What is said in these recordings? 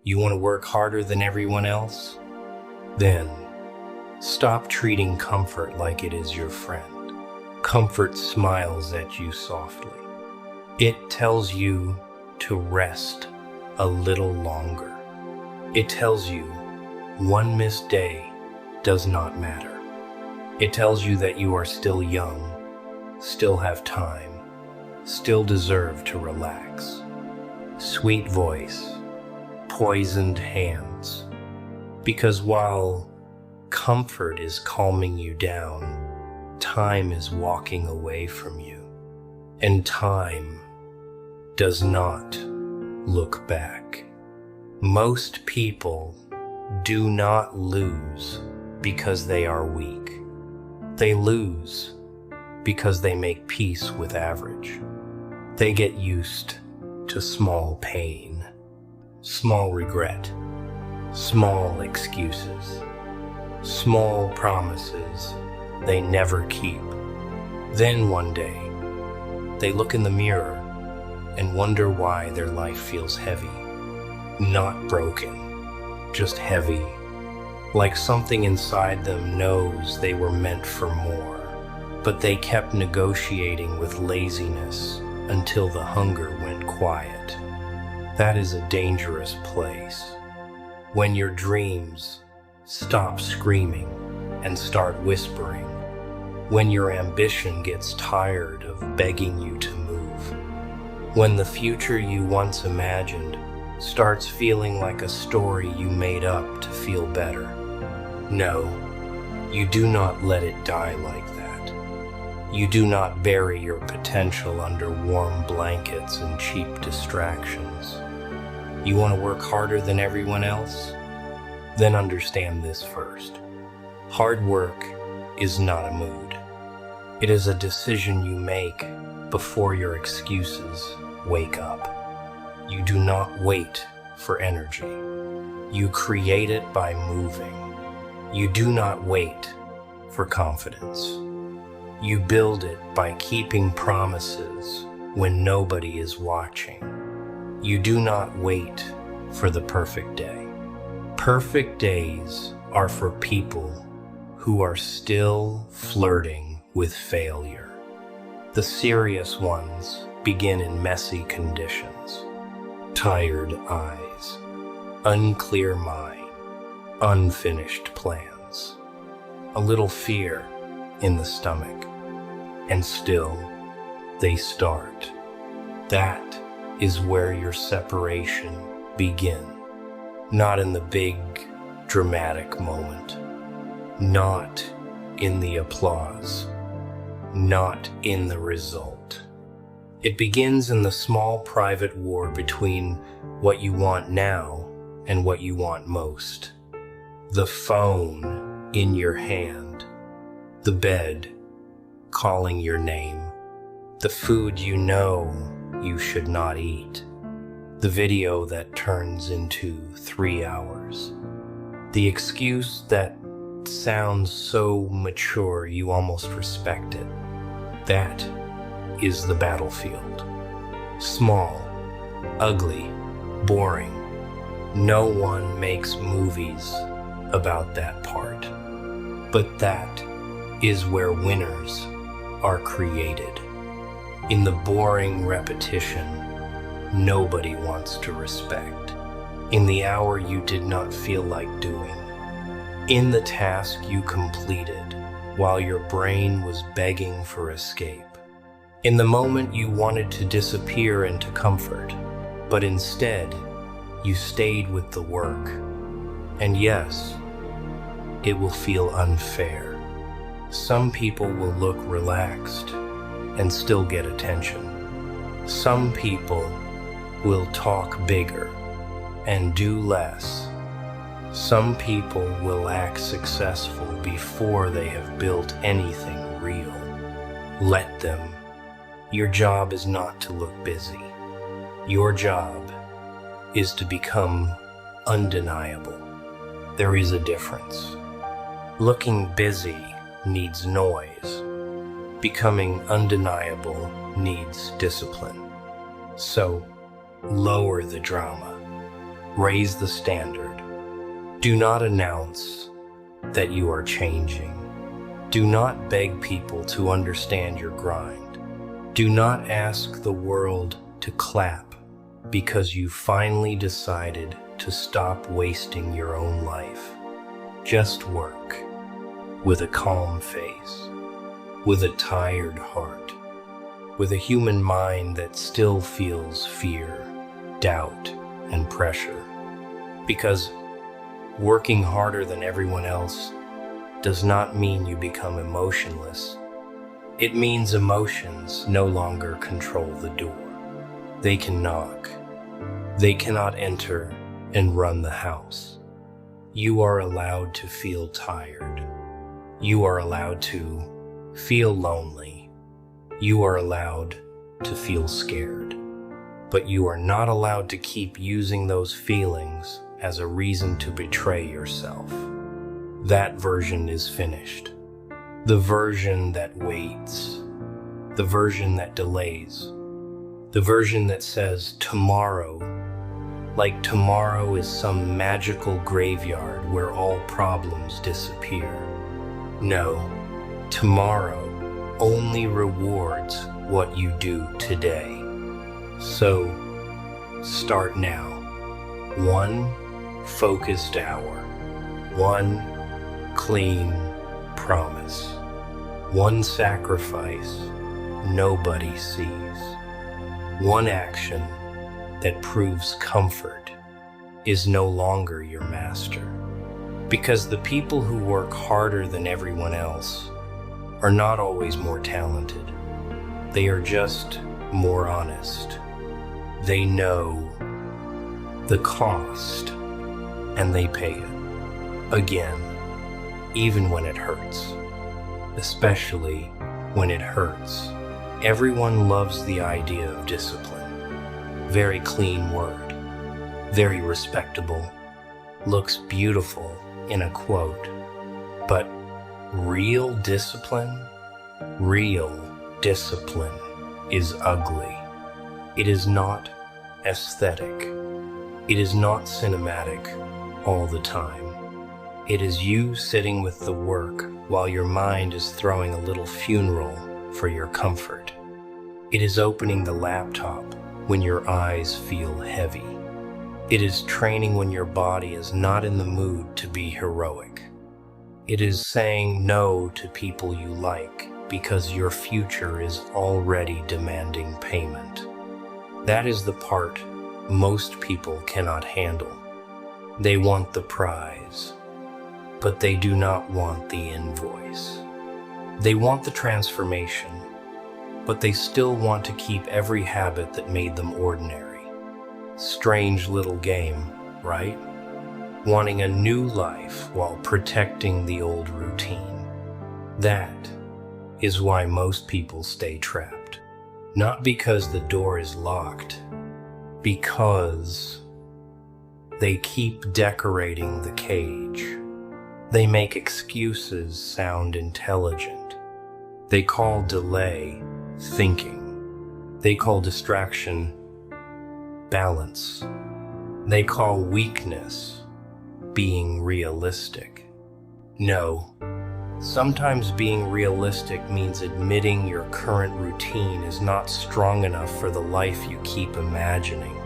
You want to work harder than everyone else? Then stop treating comfort like it is your friend. Comfort smiles at you softly. It tells you to rest a little longer. It tells you one missed day does not matter. It tells you that you are still young, still have time, still deserve to relax. Sweet voice, poisoned hands. Because while comfort is calming you down, time is walking away from you. And time does not look back. Most people do not lose because they are weak. They lose because they make peace with average. They get used to small pain, small regret, small excuses, small promises they never keep. Then one day, they look in the mirror and wonder why their life feels heavy. Not broken, just heavy. Like something inside them knows they were meant for more, but they kept negotiating with laziness until the hunger went quiet. That is a dangerous place. When your dreams stop screaming and start whispering. When your ambition gets tired of begging you to move. When the future you once imagined starts feeling like a story you made up to feel better. No, you do not let it die like that. You do not bury your potential under warm blankets and cheap distractions. You want to work harder than everyone else? Then understand this first. Hard work is not a mood. It is a decision you make before your excuses wake up. You do not wait for energy. You create it by moving. You do not wait for confidence. You build it by keeping promises when nobody is watching. You do not wait for the perfect day. Perfect days are for people who are still flirting with failure. The serious ones begin in messy conditions. Tired eyes, unclear mind, unfinished plans, a little fear in the stomach, and still they start. That is where your separation begins. Not in the big, dramatic moment, not in the applause, not in the result. It begins in the small private war between what you want now and what you want most. The phone in your hand, the bed calling your name, the food you know you should not eat, the video that turns into 3 hours, the excuse that sounds so mature you almost respect it. That is the battlefield. Small, ugly, boring. No one makes movies about that part. But that is where winners are created. In the boring repetition nobody wants to respect. In the hour you did not feel like doing. In the task you completed while your brain was begging for escape. In the moment you wanted to disappear into comfort, but instead you stayed with the work. And yes, it will feel unfair. Some people will look relaxed and still get attention. Some people will talk bigger and do less. Some people will act successful before they have built anything real. Let them. Your job is not to look busy. Your job is to become undeniable. There is a difference. Looking busy needs noise. Becoming undeniable needs discipline. So, lower the drama. Raise the standard. Do not announce that you are changing. Do not beg people to understand your grind. Do not ask the world to clap because you finally decided to stop wasting your own life. Just work with a calm face, with a tired heart, with a human mind that still feels fear, doubt, and pressure. Because working harder than everyone else does not mean you become emotionless. It means emotions no longer control the door. They can knock. They cannot enter and run the house. You are allowed to feel tired. You are allowed to feel lonely. You are allowed to feel scared. But you are not allowed to keep using those feelings as a reason to betray yourself. That version is finished. The version that waits. The version that delays. The version that says tomorrow, like tomorrow is some magical graveyard where all problems disappear. No, tomorrow only rewards what you do today. So, start now. One focused hour. One clean promise. One sacrifice nobody sees. One action that proves comfort is no longer your master. Because the people who work harder than everyone else are not always more talented. They are just more honest. They know the cost and they pay it. Again, even when it hurts. Especially when it hurts. Everyone loves the idea of discipline. Very clean word. Very respectable. Looks beautiful in a quote. But real discipline is ugly. It is not aesthetic. It is not cinematic all the time. It is you sitting with the work while your mind is throwing a little funeral for your comfort. It is opening the laptop when your eyes feel heavy. It is training when your body is not in the mood to be heroic. It is saying no to people you like because your future is already demanding payment. That is the part most people cannot handle. They want the prize, but they do not want the invoice. They want the transformation, but they still want to keep every habit that made them ordinary. Strange little game, right? Wanting a new life while protecting the old routine. That is why most people stay trapped. Not because the door is locked, because they keep decorating the cage. They make excuses sound intelligent. They call delay thinking. They call distraction balance. They call weakness being realistic. No, sometimes being realistic means admitting your current routine is not strong enough for the life you keep imagining.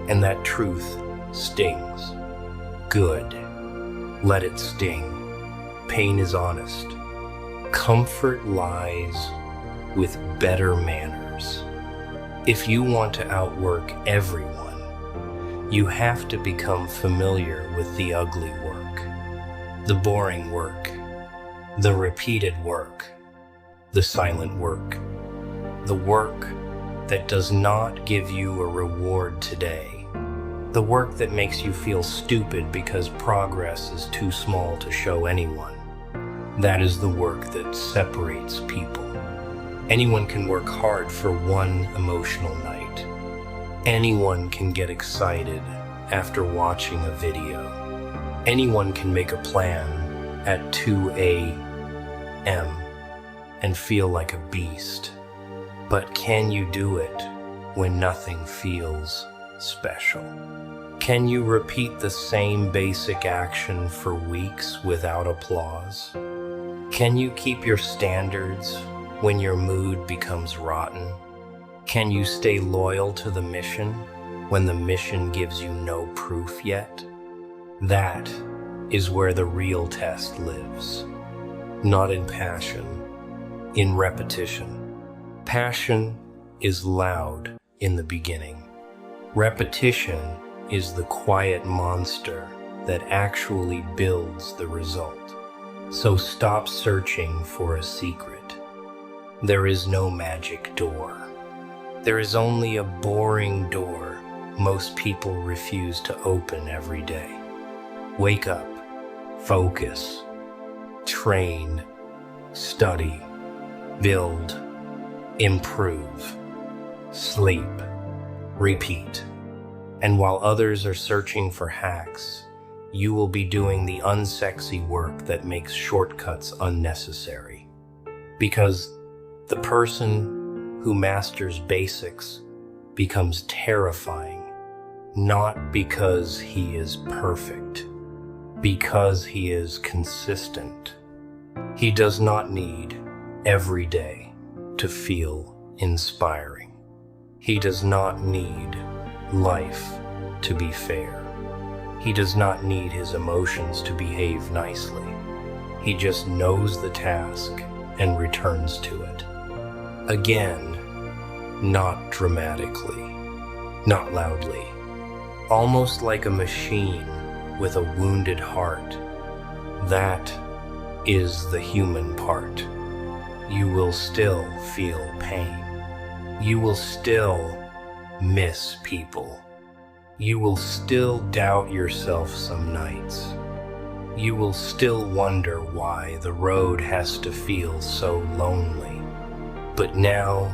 And that truth stings. Good. Let it sting. Pain is honest. Comfort lies with better manners. If you want to outwork everyone, you have to become familiar with the ugly work, the boring work, the repeated work, the silent work, the work that does not give you a reward today. The work that makes you feel stupid because progress is too small to show anyone. That is the work that separates people. Anyone can work hard for one emotional night. Anyone can get excited after watching a video. Anyone can make a plan at 2 a.m. and feel like a beast. But can you do it when nothing feels special? Can you repeat the same basic action for weeks without applause? Can you keep your standards when your mood becomes rotten? Can you stay loyal to the mission when the mission gives you no proof yet? That is where the real test lives. Not in passion, in repetition. Passion is loud in the beginning. Repetition is the quiet monster that actually builds the result. So stop searching for a secret. There is no magic door. There is only a boring door most people refuse to open every day. Wake up, focus, train, study, build, improve, sleep, repeat. And while others are searching for hacks, you will be doing the unsexy work that makes shortcuts unnecessary. Because the person who masters basics becomes terrifying, not because he is perfect, because he is consistent. He does not need every day to feel inspiring. He does not need life to be fair. He does not need his emotions to behave nicely. He just knows the task and returns to it. Again, not dramatically, not loudly, almost like a machine with a wounded heart. That is the human part. You will still feel pain. You will still miss people. You will still doubt yourself some nights. You will still wonder why the road has to feel so lonely. But now,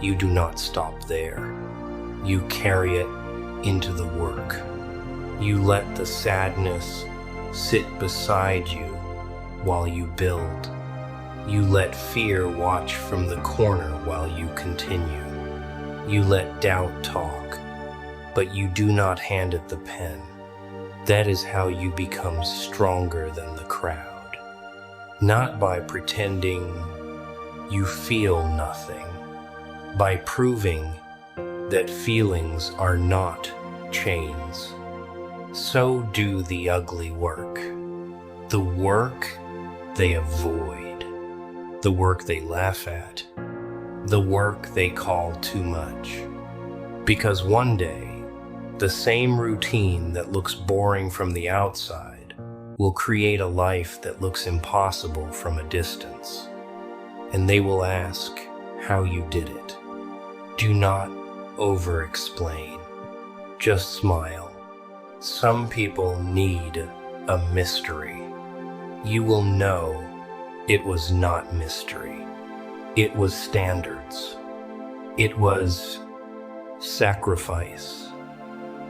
you do not stop there. You carry it into the work. You let the sadness sit beside you while you build. You let fear watch from the corner while you continue. You let doubt talk, but you do not hand it the pen. That is how you become stronger than the crowd. Not by pretending you feel nothing, by proving that feelings are not chains. So do the ugly work. The work they avoid. The work they laugh at. The work they call too much. Because one day, the same routine that looks boring from the outside will create a life that looks impossible from a distance. And they will ask how you did it. Do not over-explain. Just smile. Some people need a mystery. You will know it was not mystery. It was standards. It was sacrifice.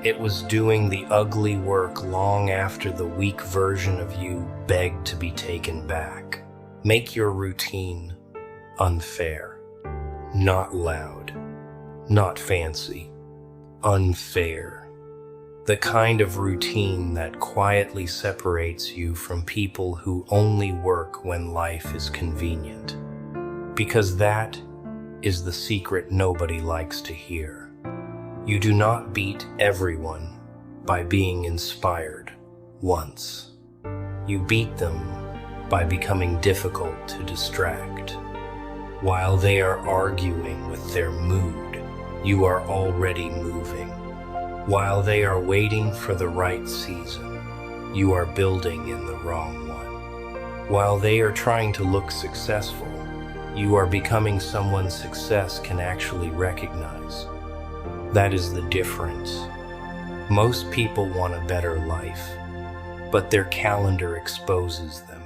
It was doing the ugly work long after the weak version of you begged to be taken back. Make your routine unfair, not loud, not fancy, unfair. The kind of routine that quietly separates you from people who only work when life is convenient. Because that is the secret nobody likes to hear. You do not beat everyone by being inspired once. You beat them by becoming difficult to distract. While they are arguing with their mood, you are already moving. While they are waiting for the right season, you are building in the wrong one. While they are trying to look successful, you are becoming someone success can actually recognize. That is the difference. Most people want a better life, but their calendar exposes them.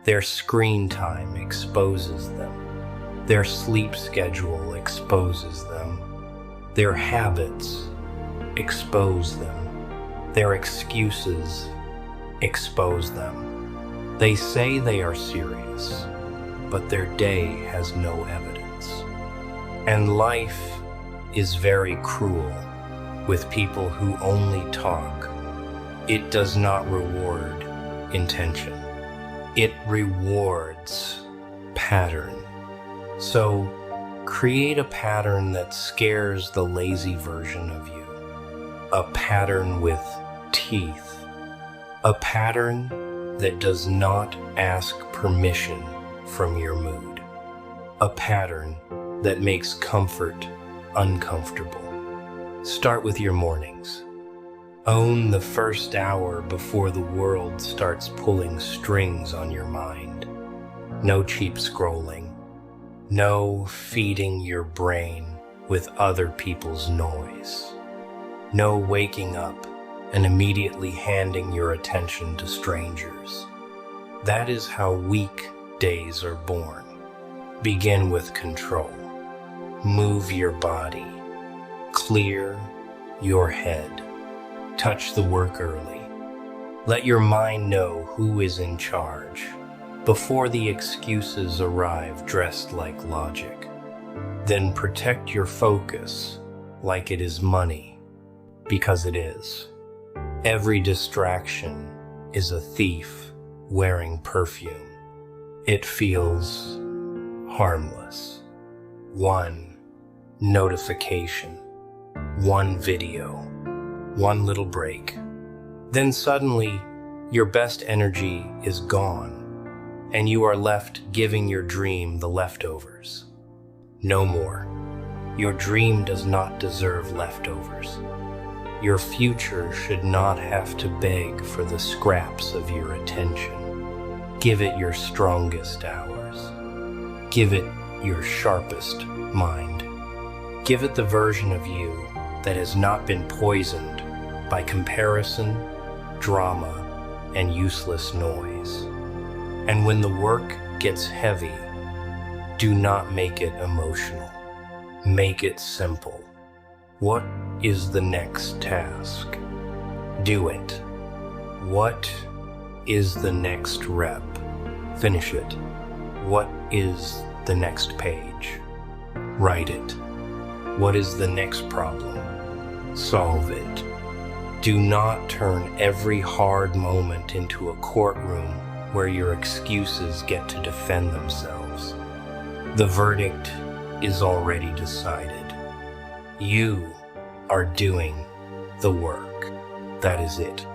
Their screen time exposes them. Their sleep schedule exposes them. Their habits expose them. Their excuses expose them. They say they are serious, but their day has no evidence. And life is very cruel with people who only talk. It does not reward intention. It rewards pattern. So create a pattern that scares the lazy version of you. A pattern with teeth. A pattern that does not ask permission from your mood. A pattern that makes comfort uncomfortable. Start with your mornings. Own the first hour before the world starts pulling strings on your mind. No cheap scrolling. No feeding your brain with other people's noise. No waking up and immediately handing your attention to strangers. That is how weak days are born. Begin with control. Move your body. Clear your head. Touch the work early. Let your mind know who is in charge before the excuses arrive dressed like logic. Then protect your focus like it is money, because it is. Every distraction is a thief wearing perfume. It feels harmless. One notification, one video, one little break. Then suddenly, your best energy is gone, and you are left giving your dream the leftovers. No more. Your dream does not deserve leftovers. Your future should not have to beg for the scraps of your attention. Give it your strongest hours. Give it your sharpest mind. Give it the version of you that has not been poisoned by comparison, drama, and useless noise. And when the work gets heavy, do not make it emotional. Make it simple. What is the next task? Do it. What is the next rep? Finish it. What is the next page? Write it. What is the next problem? Solve it. Do not turn every hard moment into a courtroom where your excuses get to defend themselves. The verdict is already decided. You are doing the work. That is it.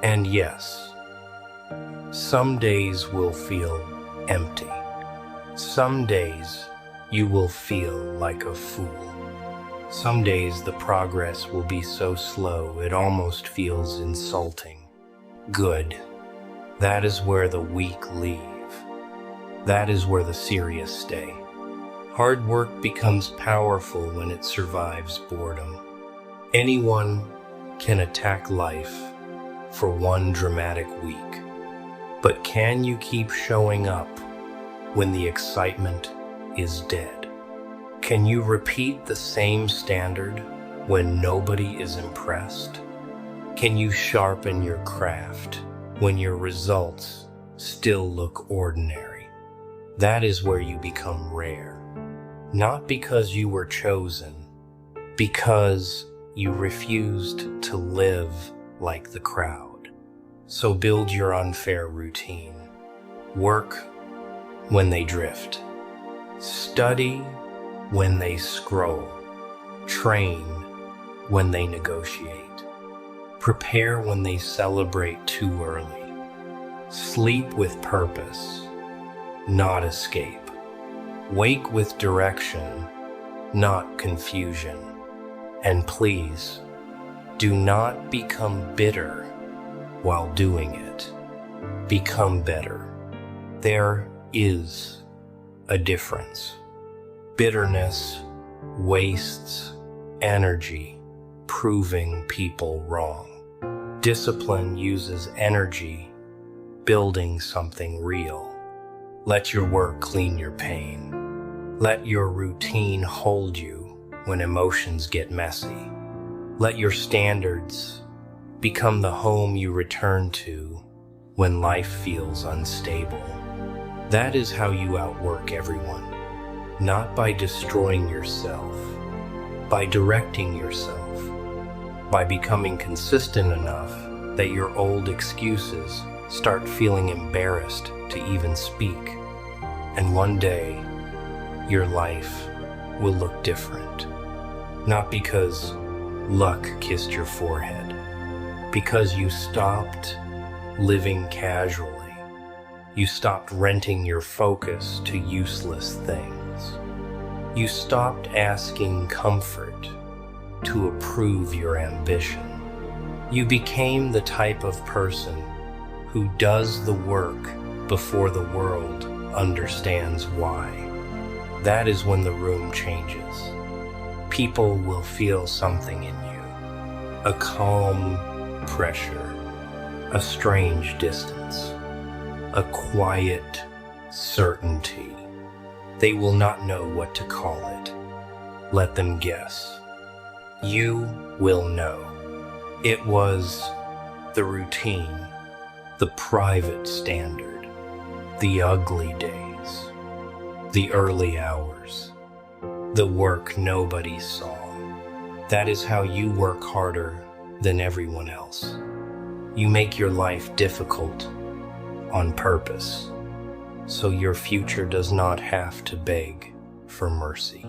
And yes, some days will feel empty. Some days you will feel like a fool. Some days the progress will be so slow it almost feels insulting. Good. That is where the weak leave. That is where the serious stay. Hard work becomes powerful when it survives boredom. Anyone can attack life for one dramatic week. But can you keep showing up when the excitement is dead? Can you repeat the same standard when nobody is impressed? Can you sharpen your craft when your results still look ordinary? That is where you become rare. Not because you were chosen, because you refused to live like the crowd. So build your unfair routine. Work when they drift. Study when they scroll. Train when they negotiate. Prepare when they celebrate too early. Sleep with purpose, not escape. Wake with direction, not confusion. And please, do not become bitter while doing it. Become better. There is a difference. Bitterness wastes energy proving people wrong. Discipline uses energy building something real. Let your work clean your pain. Let your routine hold you when emotions get messy. Let your standards become the home you return to when life feels unstable. That is how you outwork everyone. Not by destroying yourself, by directing yourself, by becoming consistent enough that your old excuses start feeling embarrassed to even speak. And one day, your life will look different. Not because luck kissed your forehead, because you stopped living casually. You stopped renting your focus to useless things. You stopped asking comfort to approve your ambition. You became the type of person who does the work before the world understands why. That is when the room changes. People will feel something in you. A calm pressure, a strange distance, a quiet certainty. They will not know what to call it. Let them guess. You will know. It was the routine, the private standard, the ugly days, the early hours, the work nobody saw. That is how you work harder than everyone else. You make your life difficult on purpose, so your future does not have to beg for mercy.